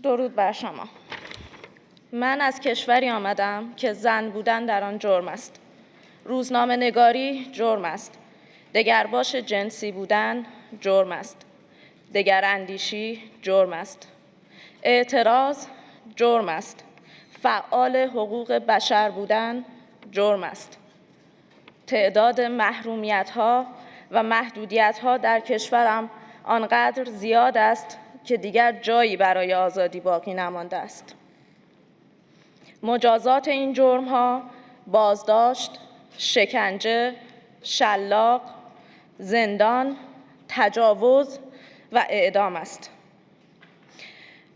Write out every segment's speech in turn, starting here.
درود بر شما. من از کشوری آمدم که زن بودن در آن جرم است. روزنامه نگاری جرم است. دگرباش جنسی بودن جرم است. دگراندیشی جرم است. اعتراض جرم است. فعال حقوق بشر بودن جرم است. تعداد محرومیت‌ها و محدودیت‌ها در کشورم آنقدر زیاد است که دیگر جایی برای آزادی باقی نمانده است. مجازات این جرم‌ها بازداشت، شکنجه، شلاق، زندان، تجاوز و اعدام است.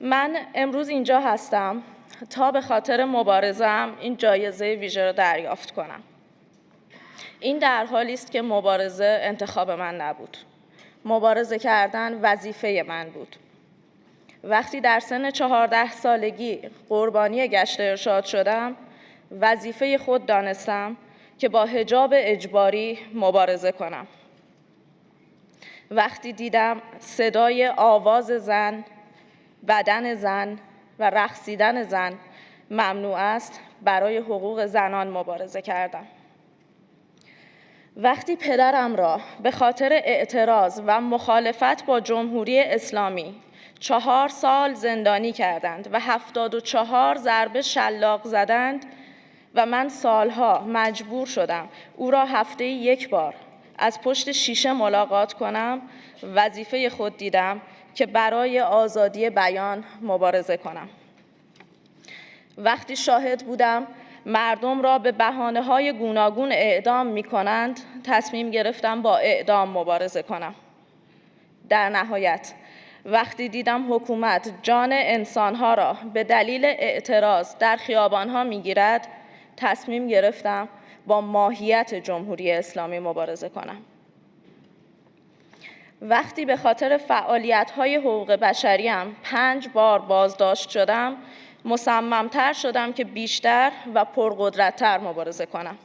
من امروز اینجا هستم تا به خاطر مبارزه‌ام این جایزه ویژه را دریافت کنم. این در حالی است که مبارزه انتخاب من نبود. مبارزه کردن وظیفه من بود. وقتی در سن 14 سالگی قربانی گشت ارشاد شدم، وظیفه خود دانستم که با حجاب اجباری مبارزه کنم. وقتی دیدم صدای آواز زن، بدن زن و رقصیدن زن ممنوع است، برای حقوق زنان مبارزه کردم. وقتی پدرم را به خاطر اعتراض و مخالفت با جمهوری اسلامی 4 سال زندانی کردند و 74 ضربه شلاق زدند و من سالها مجبور شدم او را هفته‌ای 1 بار از پشت شیشه ملاقات کنم، وظیفه خود دیدم که برای آزادی بیان مبارزه کنم. وقتی شاهد بودم مردم را به بهانه‌های گوناگون اعدام می‌کنند، تصمیم گرفتم با اعدام مبارزه کنم. در نهایت وقتی دیدم حکومت جان انسان‌ها را به دلیل اعتراض در خیابان‌ها می‌گیرد، تصمیم گرفتم با ماهیت جمهوری اسلامی مبارزه کنم. وقتی به خاطر فعالیت‌های حقوق بشریم 5 بار بازداشت شدم، مصمم‌تر شدم که بیشتر و پرقدرت‌تر مبارزه کنم.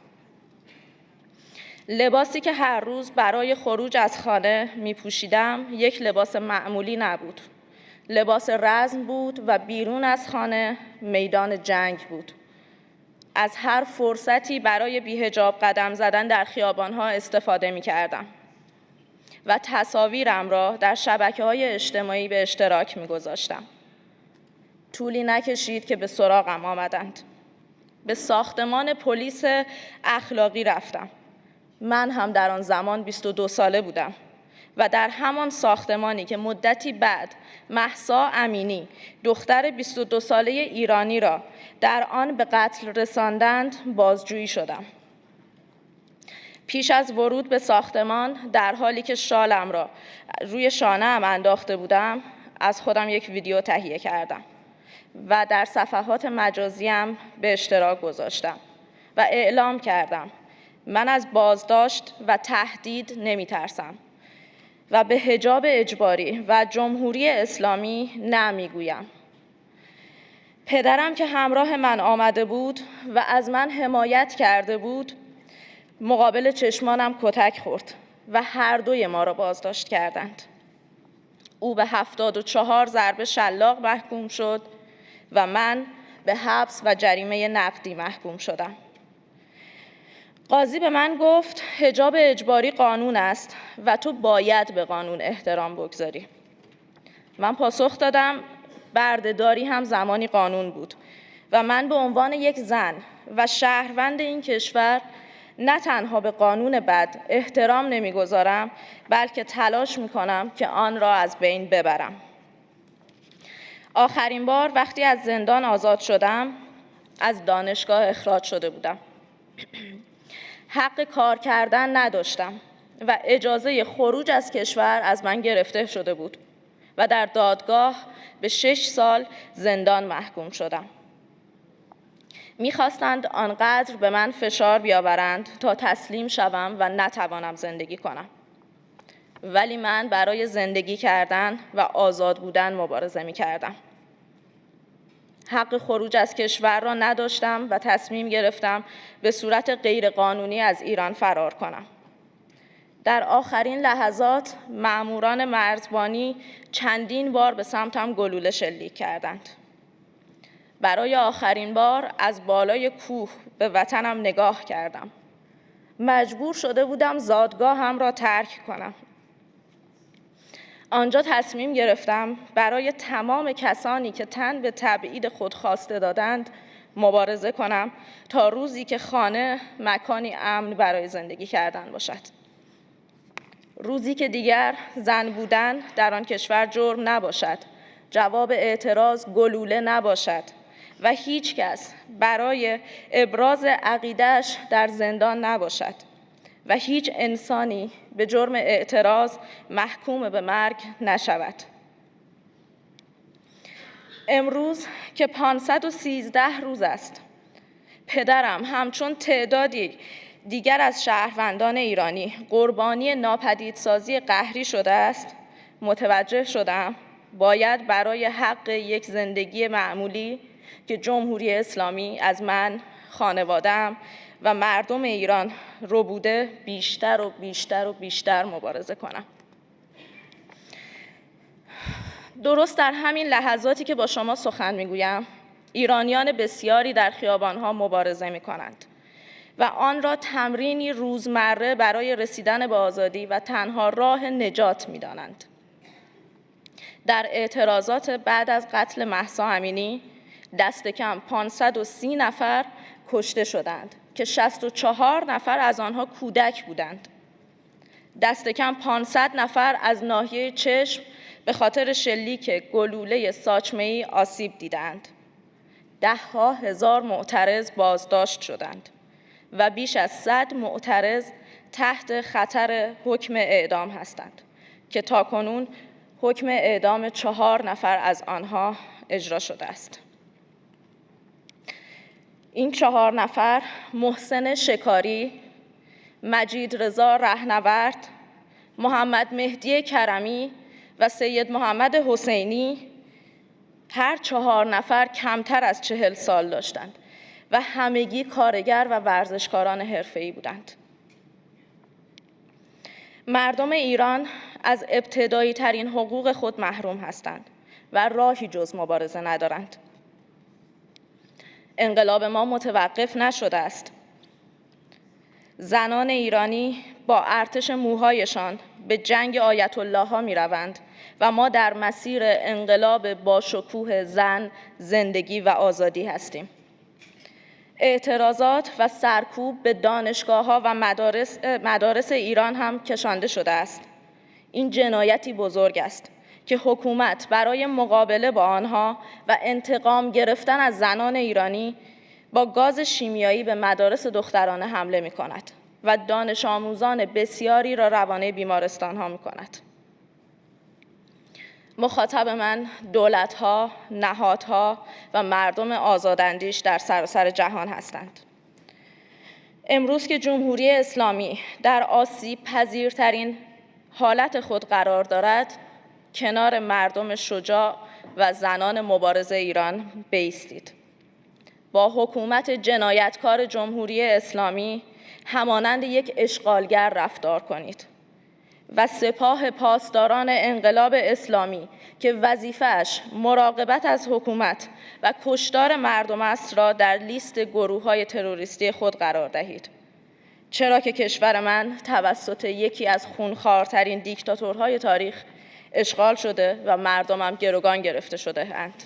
لباسی که هر روز برای خروج از خانه می‌پوشیدم یک لباس معمولی نبود. لباس رزم بود و بیرون از خانه میدان جنگ بود. از هر فرصتی برای بی‌حجاب قدم زدن در خیابان‌ها استفاده می‌کردم و تصاویرم را در شبکه‌های اجتماعی به اشتراک می‌گذاشتم. طولی نکشید که به سراغم آمدند. به ساختمان پلیس اخلاقی رفتم. من هم در آن زمان 22 ساله بودم و در همان ساختمانی که مدتی بعد مهسا امینی دختر 22 ساله ایرانی را در آن به قتل رساندند بازجویی شدم. پیش از ورود به ساختمان، در حالی که شالم را روی شانه‌ام انداخته بودم، از خودم یک ویدیو تهیه کردم و در صفحات مجازیم به اشتراک گذاشتم و اعلام کردم من از بازداشت و تهدید نمی‌ترسم و به حجاب اجباری و جمهوری اسلامی نمیگویم. پدرم که همراه من آمده بود و از من حمایت کرده بود، مقابل چشمانم کتک خورد و هر دوی ما را بازداشت کردند. او به 74 ضربه شلاق محکوم شد و من به حبس و جریمه نقدی محکوم شدم. قاضی به من گفت حجاب اجباری قانون است و تو باید به قانون احترام بگذاری. من پاسخ دادم بردهداری هم زمانی قانون بود و من به عنوان یک زن و شهروند این کشور نه تنها به قانون بد احترام نمیگذارم، بلکه تلاش میکنم که آن را از بین ببرم. آخرین بار وقتی از زندان آزاد شدم، از دانشگاه اخراج شده بودم. حق کار کردن نداشتم و اجازه خروج از کشور از من گرفته شده بود و در دادگاه به 6 سال زندان محکوم شدم. می‌خواستند آنقدر به من فشار بیاورند تا تسلیم شوم و نتوانم زندگی کنم. ولی من برای زندگی کردن و آزاد بودن مبارزه می‌کردم. حق خروج از کشور را نداشتم و تصمیم گرفتم به صورت غیرقانونی از ایران فرار کنم. در آخرین لحظات مأموران مرزبانی چندین بار به سمتم گلوله شلیک کردند. برای آخرین بار از بالای کوه به وطنم نگاه کردم. مجبور شده بودم زادگاهم را ترک کنم. آنجا تصمیم گرفتم برای تمام کسانی که تن به تبعید خود خواسته دادند مبارزه کنم تا روزی که خانه مکانی امن برای زندگی کردن باشد. روزی که دیگر زن بودن در آن کشور جرم نباشد، جواب اعتراض گلوله نباشد و هیچ کس برای ابراز عقیده‌اش در زندان نباشد و هیچ انسانی به جرم اعتراض محکوم به مرگ نشود. امروز که 513 روز است، پدرم همچون تعدادی دیگر از شهروندان ایرانی قربانی ناپدیدسازی قهری شده است، متوجه شدم باید برای حق یک زندگی معمولی که جمهوری اسلامی از من، خانواده‌ام و مردم ایران ربوده بیشتر و بیشتر و بیشتر مبارزه کنم. درست در همین لحظاتی که با شما سخن میگویم، ایرانیان بسیاری در خیابانها مبارزه میکنند و آن را تمرینی روزمره برای رسیدن به آزادی و تنها راه نجات میدانند. در اعتراضات بعد از قتل مهسا امینی دست کم 530 نفر کشته شدند که 64 نفر از آنها کودک بودند. دست کم 500 نفر از ناحیه چشم به خاطر شلیک گلوله ساچمه‌ای آسیب دیدند. ده‌ها هزار معترض بازداشت شدند و بیش از 100 معترض تحت خطر حکم اعدام هستند که تاکنون حکم اعدام 4 نفر از آنها اجرا شده است. این 4 نفر محسن شکاری، مجید رضا رهنورد، محمد مهدی کرمی و سید محمد حسینی هر 4 نفر کمتر از 40 سال داشتند و همگی کارگر و ورزشکاران حرفه‌ای بودند. مردم ایران از ابتدایی ترین حقوق خود محروم هستند و راهی جز مبارزه ندارند. انقلاب ما متوقف نشده است. زنان ایرانی با ارتش موهایشان به جنگ آیت الله ها می روند و ما در مسیر انقلاب با شکوه زن، زندگی و آزادی هستیم. اعتراضات و سرکوب به دانشگاه‌ها و مدارس ایران هم کشانده شده است. این جنایتی بزرگ است که حکومت برای مقابله با آنها و انتقام گرفتن از زنان ایرانی با گاز شیمیایی به مدارس دخترانه حمله می‌کند و دانش آموزان بسیاری را روانه بیمارستان‌ها می‌کند. مخاطب من دولت‌ها، نهادها و مردم آزاداندیش در سراسر جهان هستند. امروز که جمهوری اسلامی در آسیب پذیرترین حالت خود قرار دارد، کنار مردم شجاع و زنان مبارز ایران بایستید. با حکومت جنایتکار جمهوری اسلامی همانند یک اشغالگر رفتار کنید و سپاه پاسداران انقلاب اسلامی که وظیفه‌اش مراقبت از حکومت و کشتار مردم است را در لیست گروه‌های تروریستی خود قرار دهید. چرا که کشور من توسط یکی از خونخوارترین دیکتاتورهای تاریخ اشغال شده و مردمم گروگان گرفته شده اند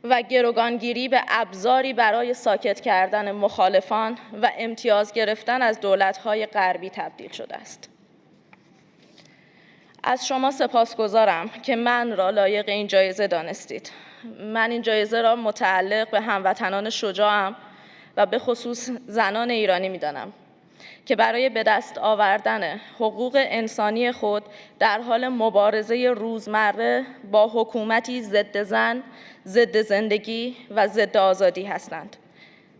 و گروگانگیری به ابزاری برای ساکت کردن مخالفان و امتیاز گرفتن از دولت‌های غربی تبدیل شده است. از شما سپاسگزارم که من را لایق این جایزه دانستید. من این جایزه را متعلق به هموطنان شجاعم و به خصوص زنان ایرانی می‌دانم که برای به دست آوردن حقوق انسانی خود در حال مبارزه روزمره با حکومتی ضد زن، ضد زندگی و ضد آزادی هستند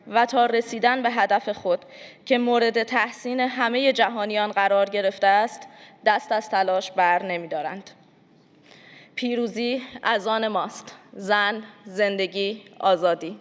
و تا رسیدن به هدف خود که مورد تحسین همه جهانیان قرار گرفته است، دست از تلاش بر نمی‌دارند. پیروزی از آن ماست. زن، زندگی، آزادی.